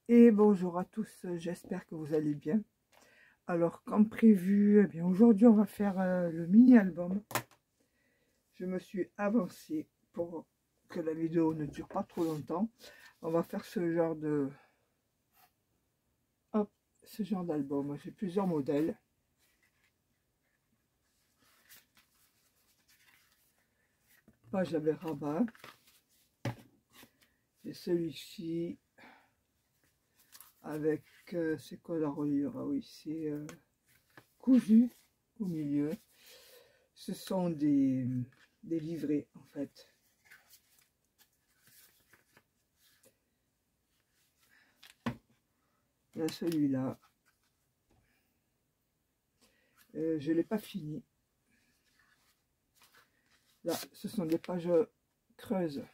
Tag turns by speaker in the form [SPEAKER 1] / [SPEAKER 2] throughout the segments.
[SPEAKER 1] Et bonjour à tous, j'espère que vous allez bien. Alors comme prévu, eh bien aujourd'hui on va faire le mini-album. Je me suis avancée pour que la vidéo ne dure pas trop longtemps. On va faire ce genre de... Hop, ce genre d'album. J'ai plusieurs modèles. Page avec rabat. J'ai celui-ci avec... c'est quoi la reliure? Ah oui, c'est cousu au milieu. Ce sont des livrets en fait. Là, celui-là, je ne l'ai pas fini. Là, ce sont des pages creuses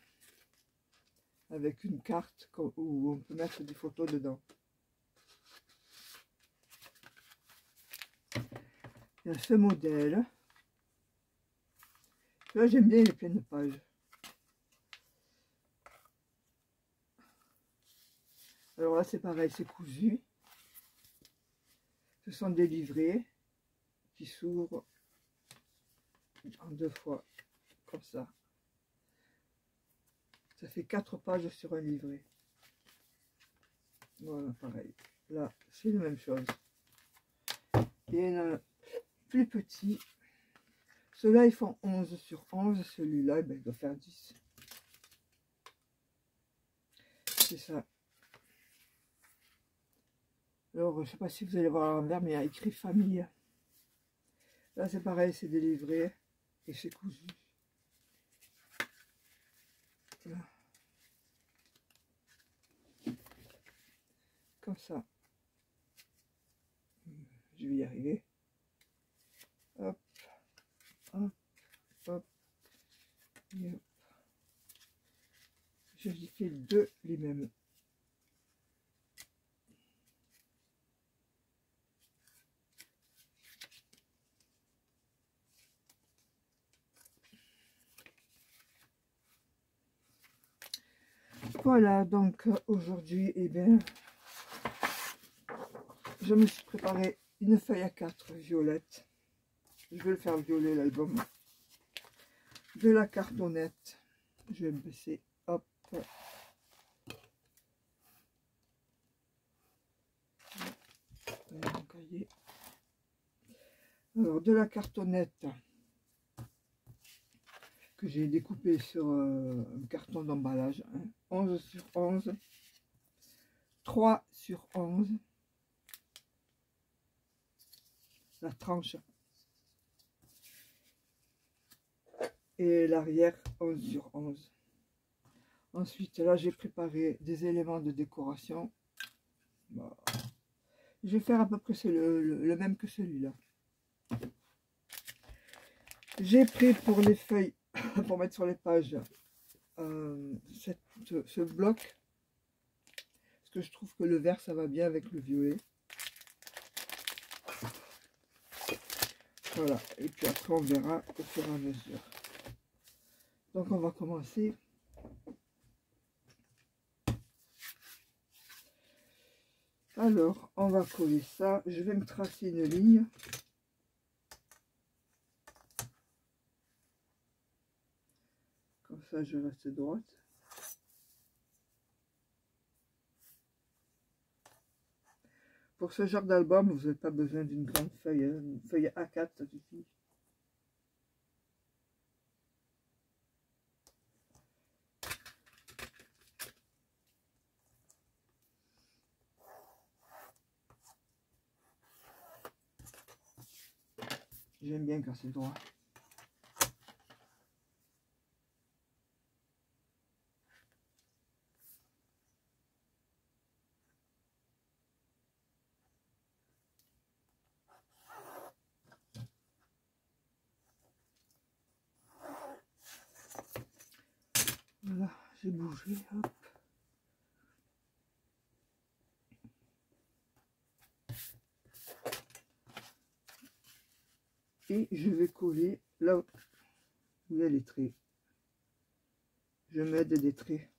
[SPEAKER 1] avec une carte où on peut mettre des photos dedans. Il y a ce modèle. Là, j'aime bien les pleines pages. Alors là, c'est pareil, c'est cousu. Ce sont des livrets qui s'ouvrent en 2 fois, comme ça. Ça fait 4 pages sur un livret. Voilà, pareil. Là, c'est la même chose. Il y en a plus petits. Ceux-là, ils font 11 sur 11. Celui-là, ben, il doit faire 10. C'est ça. Alors, je ne sais pas si vous allez voir à l'envers, mais il y a écrit famille. Là, c'est pareil, c'est des livrets et c'est cousu. Là. Comme ça. Je vais y arriver. Hop, hop, hop, et hop. Je fais 2 les mêmes. Voilà, donc aujourd'hui, eh bien, je me suis préparé une feuille à 4 violette. Je vais le faire violet l'album. De la cartonnette. Je vais me baisser. Hop. Mon cahier. Alors, de la cartonnette que j'ai découpé sur un carton d'emballage. Hein, 11 sur 11. 3 sur 11. La tranche. Et l'arrière 11 sur 11. Ensuite, là, j'ai préparé des éléments de décoration. Bon. Je vais faire à peu près le même que celui-là. J'ai pris pour les feuilles, pour mettre sur les pages, ce bloc. Parce que je trouve que le vert, ça va bien avec le violet. Voilà. Et puis après, on verra au fur et à mesure. Donc, on va commencer. Alors, on va coller ça. Je vais me tracer une ligne. Comme ça, je reste droite. Pour ce genre d'album, vous n'avez pas besoin d'une grande feuille. Hein. Une feuille A4, ça suffit. J'aime bien quand c'est droit. Voilà, j'ai bougé, hop. Et je vais coller là où il y a les traits. Je mets des traits.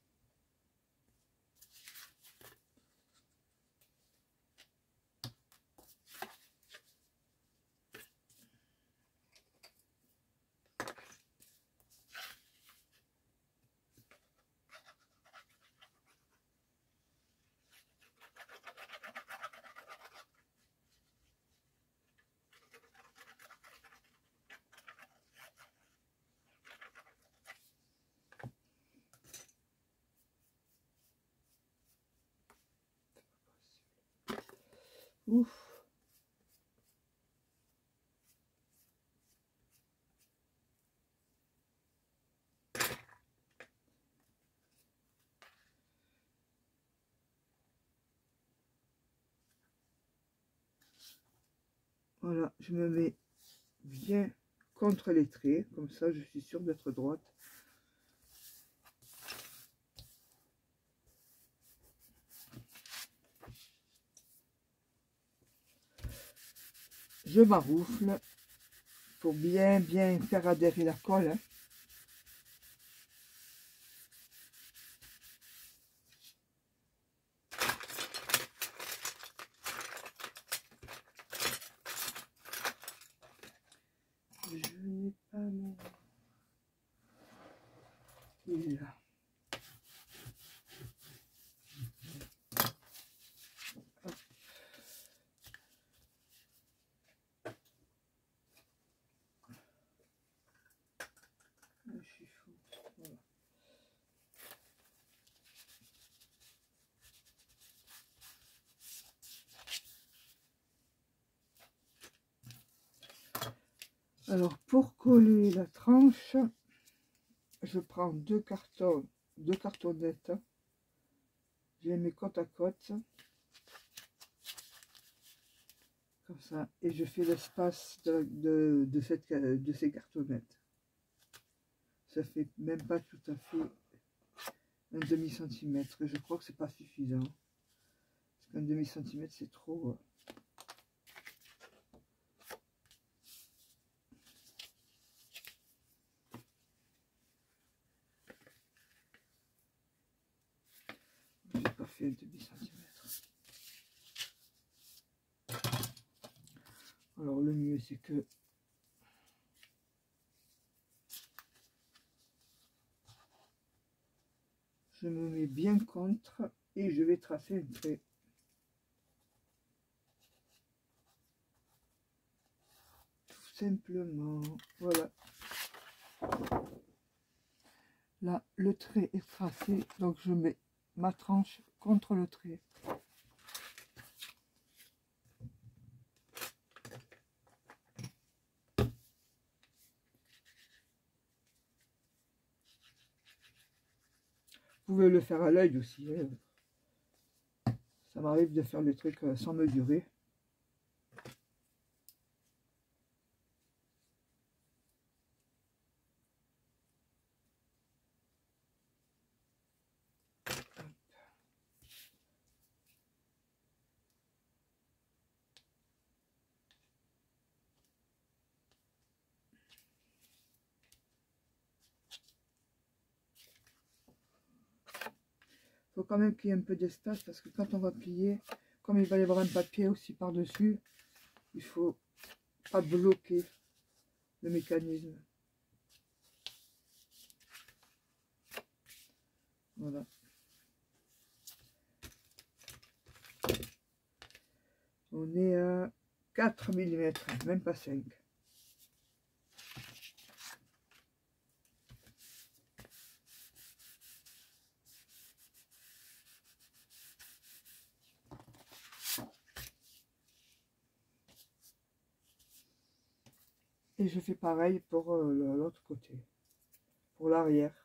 [SPEAKER 1] Ouf. Voilà, je me mets bien contre les traits, comme ça je suis sûre d'être droite. Je maroufle pour bien faire adhérer la colle. Hein. Je n'ai pas mon... Il est là. Hop. Je suis fou. Voilà. Alors pour coller la tranche, je prends deux cartonnettes, je les mets côte à côte, comme ça, et je fais l'espace de ces cartonnettes. Ça fait même pas tout à fait un demi-centimètre, je crois que c'est pas suffisant, parce qu'un demi-centimètre c'est trop... J'ai pas fait un demi-centimètre. Alors le mieux c'est que je me mets bien contre et je vais tracer un trait. Tout simplement, voilà. Là, le trait est tracé, donc je mets ma tranche contre le trait. Vous pouvez le faire à l'œil aussi. Hein. Ça m'arrive de faire des trucs sans mesurer. Il faut quand même qu'il y ait un peu d'espace parce que quand on va plier, comme il va y avoir un papier aussi par-dessus, il faut pas bloquer le mécanisme. Voilà. On est à 4 mm, même pas 5. Et je fais pareil pour l'autre côté, pour l'arrière.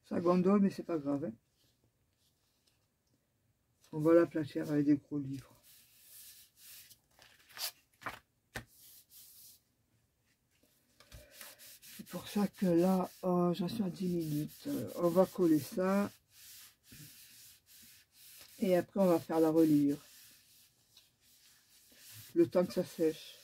[SPEAKER 1] Ça gondole, mais c'est pas grave. Hein. On va l'aplatir avec des gros livres. C'est pour ça que là, j'en suis à 10 minutes. On va coller ça. Et après, on va faire la reliure. Le temps que ça sèche.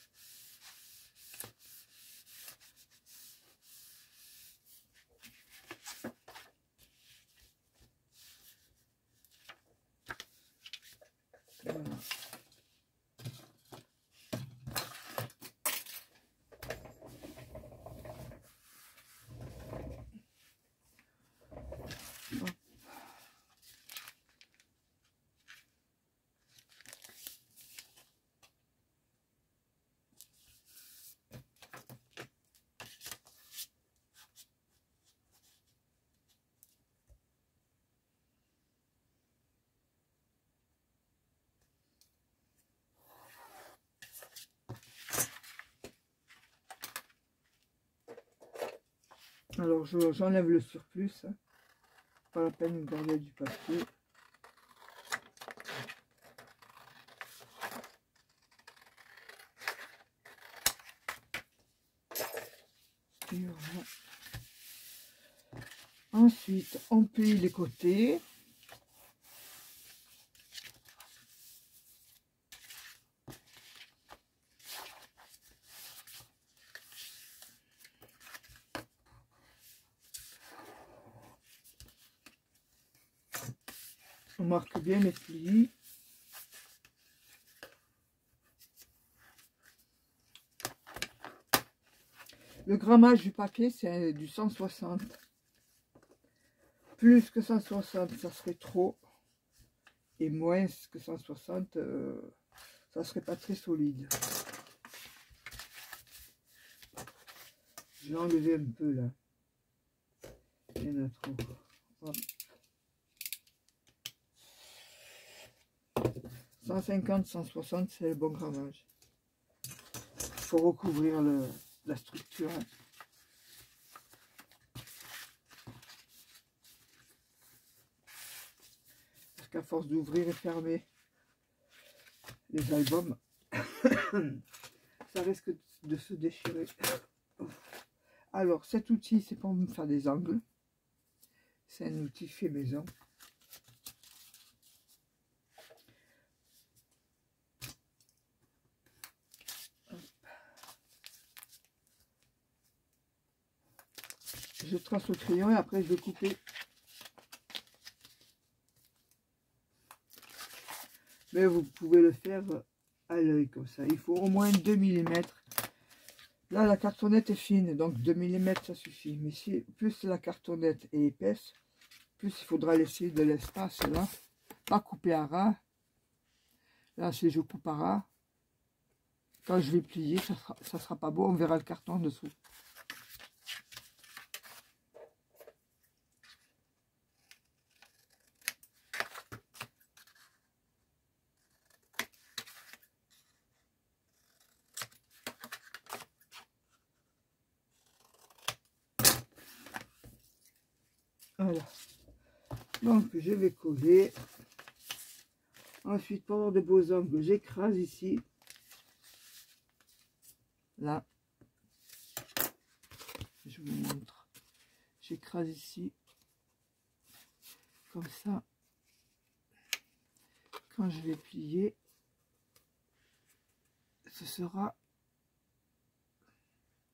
[SPEAKER 1] Voilà. Alors j'enlève le surplus, hein. Pas la peine de garder du papier. Et voilà. Ensuite, on plie les côtés. On marque bien les plis. Le grammage du papier, c'est du 160. Plus que 160, ça serait trop. Et moins que 160, ça serait pas très solide. Je vais enlever un peu là. Il y en a trop. Hop. 150, 160, c'est le bon grammage. Il faut recouvrir la structure. Parce qu'à force d'ouvrir et fermer les albums, ça risque de se déchirer. Alors, cet outil, c'est pour me faire des angles. C'est un outil fait maison. Je trace au crayon et après je vais couper. Mais vous pouvez le faire à l'œil comme ça. Il faut au moins 2 mm. Là, la cartonnette est fine, donc 2 mm ça suffit. Mais si plus la cartonnette est épaisse, plus il faudra laisser de l'espace là. Pas couper à ras. Là, si je coupe à ras, quand je vais plier, ça sera pas beau. On verra le carton en dessous. Voilà. Donc, je vais coller. Ensuite, pour avoir de beaux angles, j'écrase ici. Là. Je vous montre. J'écrase ici. Comme ça. Quand je vais plier, ce sera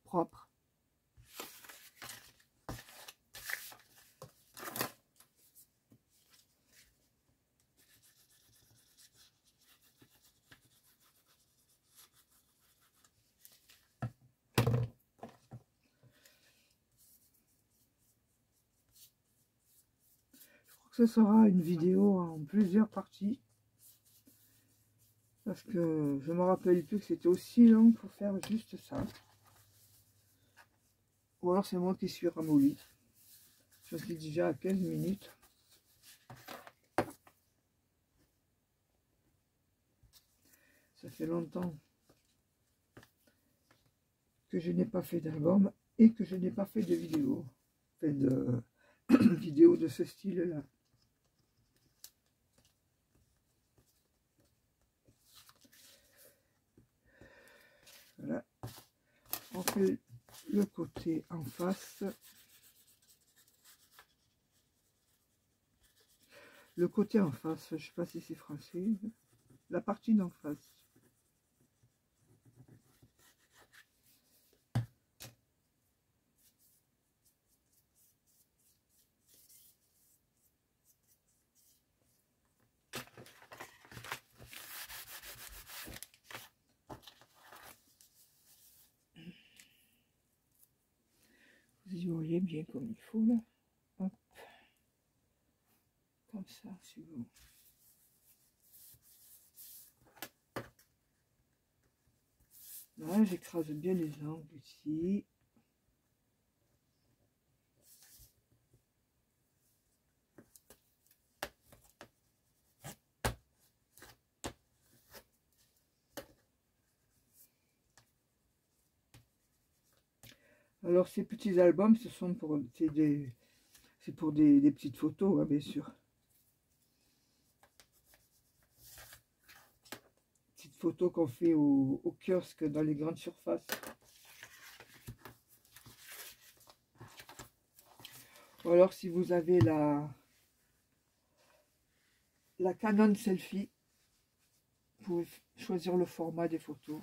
[SPEAKER 1] propre. Ce sera une vidéo en plusieurs parties. Parce que je me rappelle plus que c'était aussi long pour faire juste ça. Ou alors c'est moi qui suis ramolli. Je suis déjà à 15 minutes. Ça fait longtemps que je n'ai pas fait d'album et que je n'ai pas fait de vidéo. Enfin de vidéo de ce style-là. Voilà. On fait le côté en face. Le côté en face, je ne sais pas si c'est français, la partie d'en face. Vous y voyez bien comme il faut là. Hop. Comme ça, c'est bon. Là, j'écrase bien les angles ici. Alors, ces petits albums, ce sont pour c'est pour des petites photos, hein, bien sûr. Petites photos qu'on fait au kiosque dans les grandes surfaces. Ou alors, si vous avez la Canon Selfie, vous pouvez choisir le format des photos.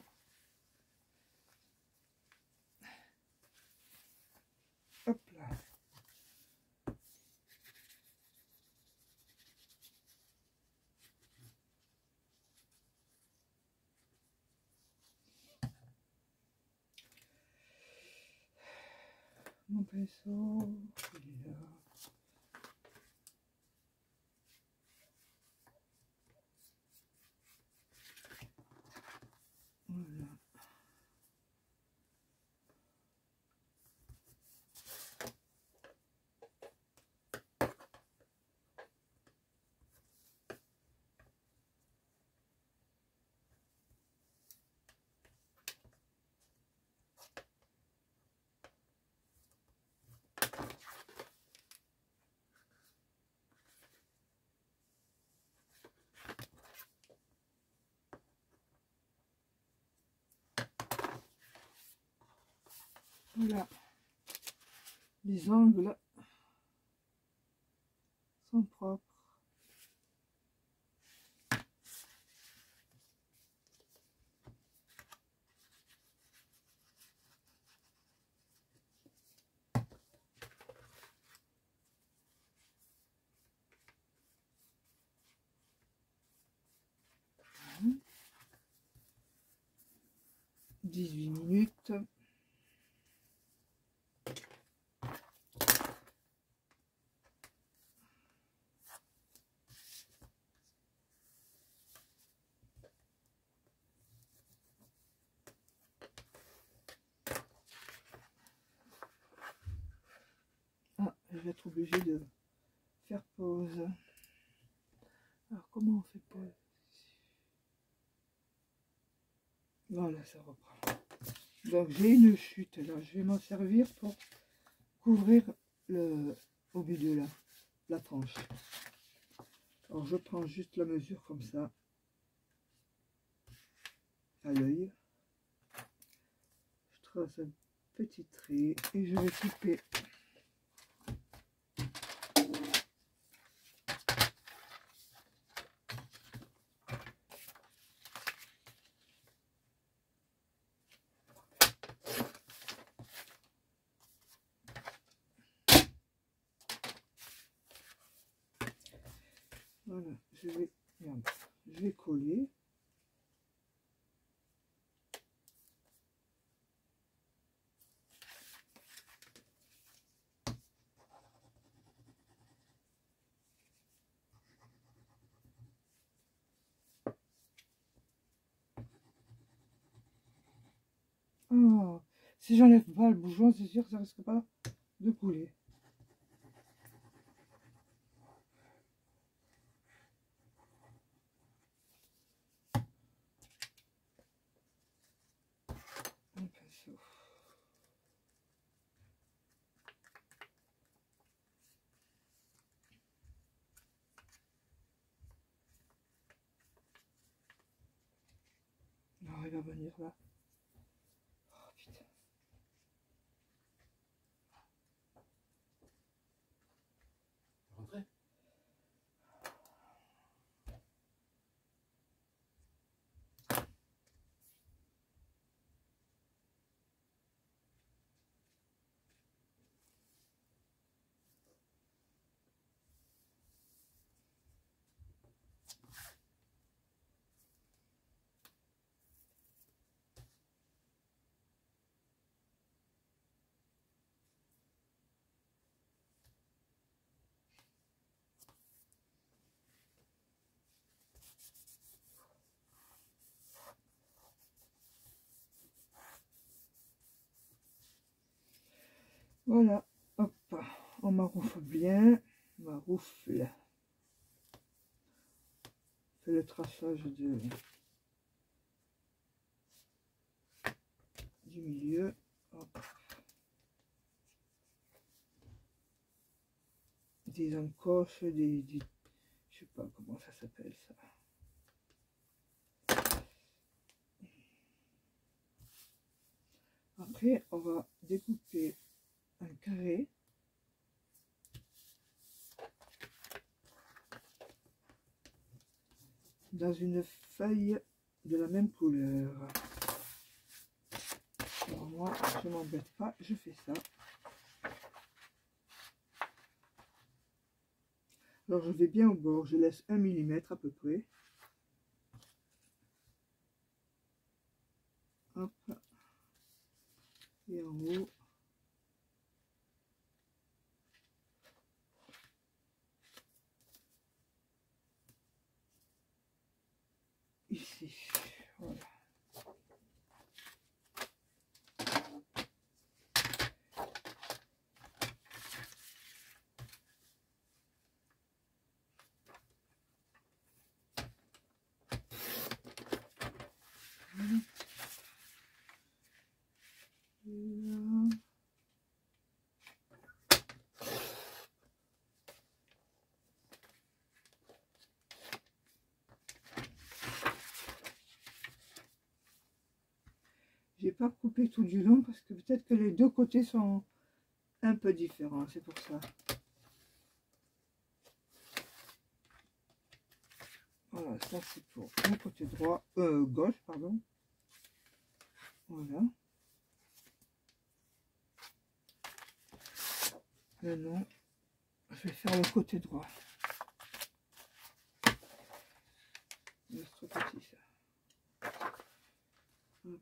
[SPEAKER 1] Hop là. Mon pinceau, il est là. Voilà. Voilà. Les angles sont propres. Voilà. 18 minutes. Ah, je vais être obligée de faire pause. Alors, comment on fait pause? Voilà, ça reprend. Donc, j'ai une chute là. Je vais m'en servir pour couvrir au milieu là, la tranche. Alors, je prends juste la mesure comme ça, à l'œil. Je trace un petit trait et je vais couper. Voilà, je vais coller. Oh, si j'enlève pas le bouchon, c'est sûr que ça risque pas de couler. Un pinceau. Alors, il va venir là. Oh putain. Voilà, hop, on maroufle bien, maroufle. Fait le traçage du milieu. Hop. Des encoches, je sais pas comment ça s'appelle ça. Après, on va découper un carré. Dans une feuille de la même couleur. Alors moi, je m'embête pas, je fais ça. Alors je vais bien au bord, je laisse 1 mm à peu près. Hop. Et en haut. Ici. Voilà. J'ai pas coupé tout du long parce que peut-être que les deux côtés sont un peu différents, c'est pour ça. Voilà, ça c'est pour le côté droit, gauche, pardon. Voilà. Maintenant, je vais faire le côté droit. C'est trop petit ça. Hop.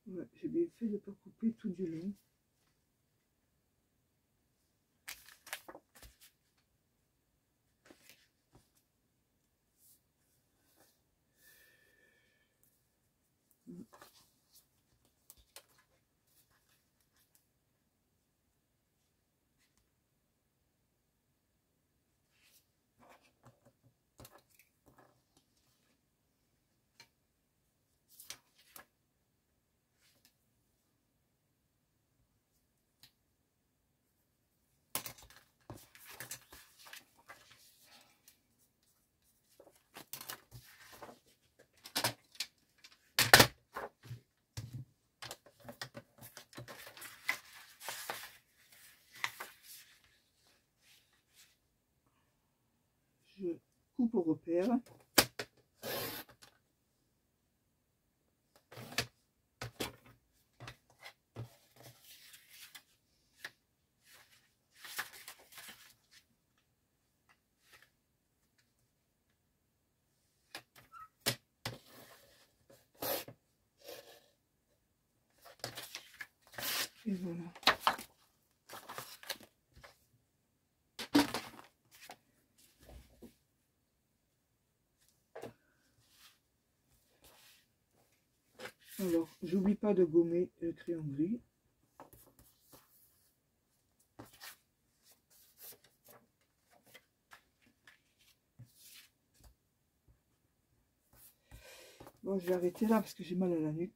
[SPEAKER 1] Ouais, j'ai bien fait de ne pas couper tout du long. Je coupe au repère. Et voilà. Alors, j'oublie pas de gommer le crayon gris. Bon, je vais arrêter là parce que j'ai mal à la nuque.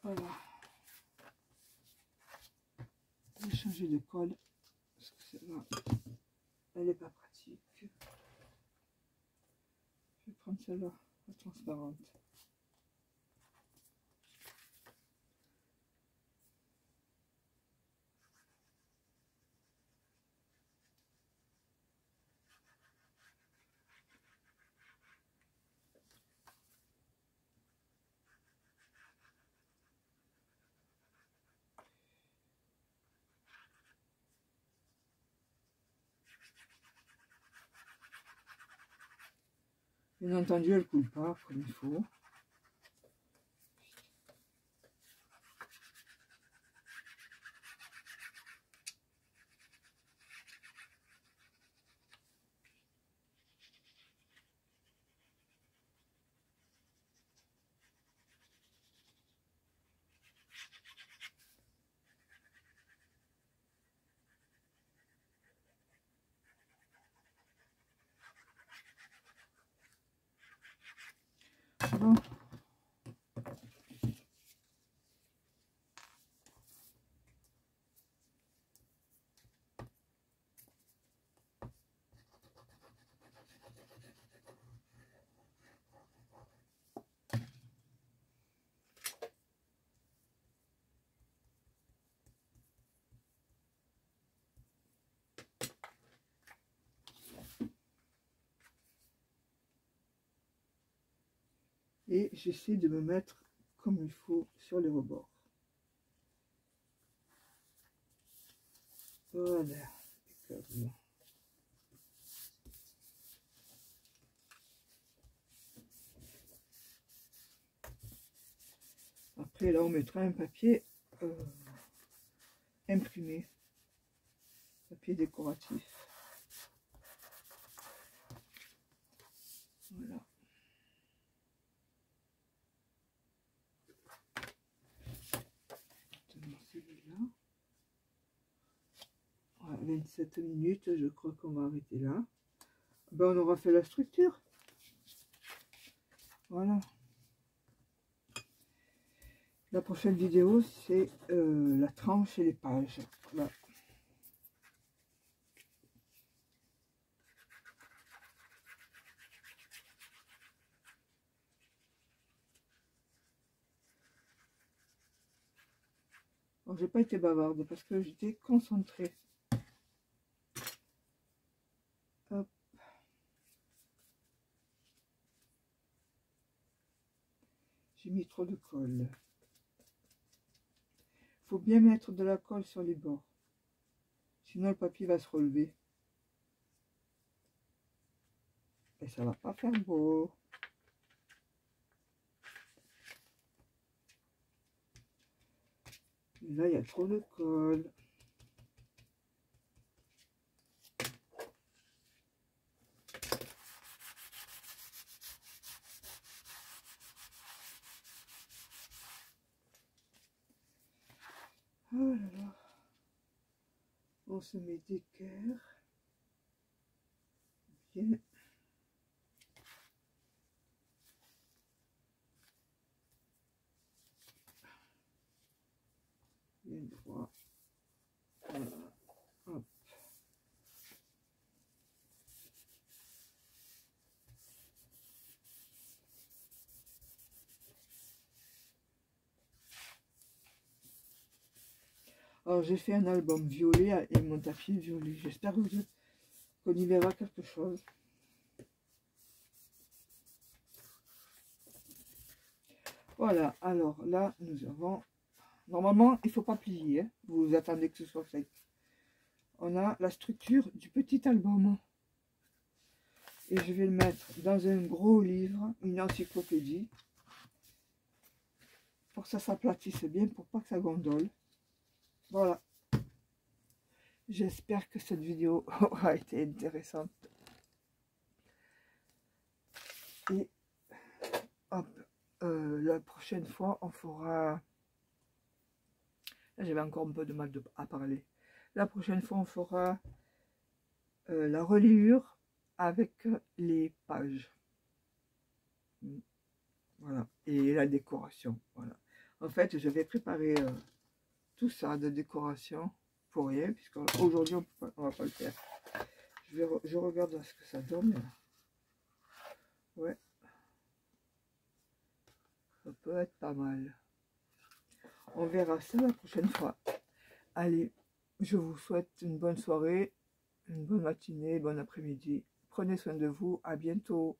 [SPEAKER 1] Voilà. Je vais changer de colle parce que celle-là, elle n'est pas pratique. Je vais prendre celle-là, la transparente. Bien entendu, elle ne coule pas comme il faut. Bon. Et j'essaie de me mettre comme il faut sur les rebords. Voilà. Après, là, on mettra un papier imprimé, papier décoratif. Voilà. Celui-là. Voilà, 27 minutes, je crois qu'on va arrêter là. Ben, on aura fait la structure. Voilà. La prochaine vidéo, c'est la tranche et les pages. Voilà. J'ai pas été bavarde parce que j'étais concentrée. Hop. J'ai mis trop de colle. Il faut bien mettre de la colle sur les bords. Sinon le papier va se relever. Et ça va pas faire beau. Et là, il y a trop de colle. Oh là là. On se met d'équerre. Bien. Bien droit. Voilà. Hop. Alors j'ai fait un album violet et mon tapis violet. J'espère qu'on y verra quelque chose. Voilà, alors là nous avons... Normalement il ne faut pas plier, hein. Vous attendez que ce soit sec. On a la structure du petit album. Et je vais le mettre dans un gros livre, une encyclopédie. Pour que ça s'aplatisse bien, pour pas que ça gondole. Voilà. J'espère que cette vidéo aura été intéressante. Et hop, la prochaine fois, on fera... Là, j'avais encore un peu de mal à parler. La prochaine fois, on fera la reliure avec les pages. Voilà. Et la décoration. Voilà. En fait, je vais préparer tout ça de décoration pour rien, puisque aujourd'hui, on va pas le faire. Je regarde ce que ça donne. Ouais. Ça peut être pas mal. On verra ça la prochaine fois. Allez, je vous souhaite une bonne soirée, une bonne matinée, bon après-midi. Prenez soin de vous. À bientôt.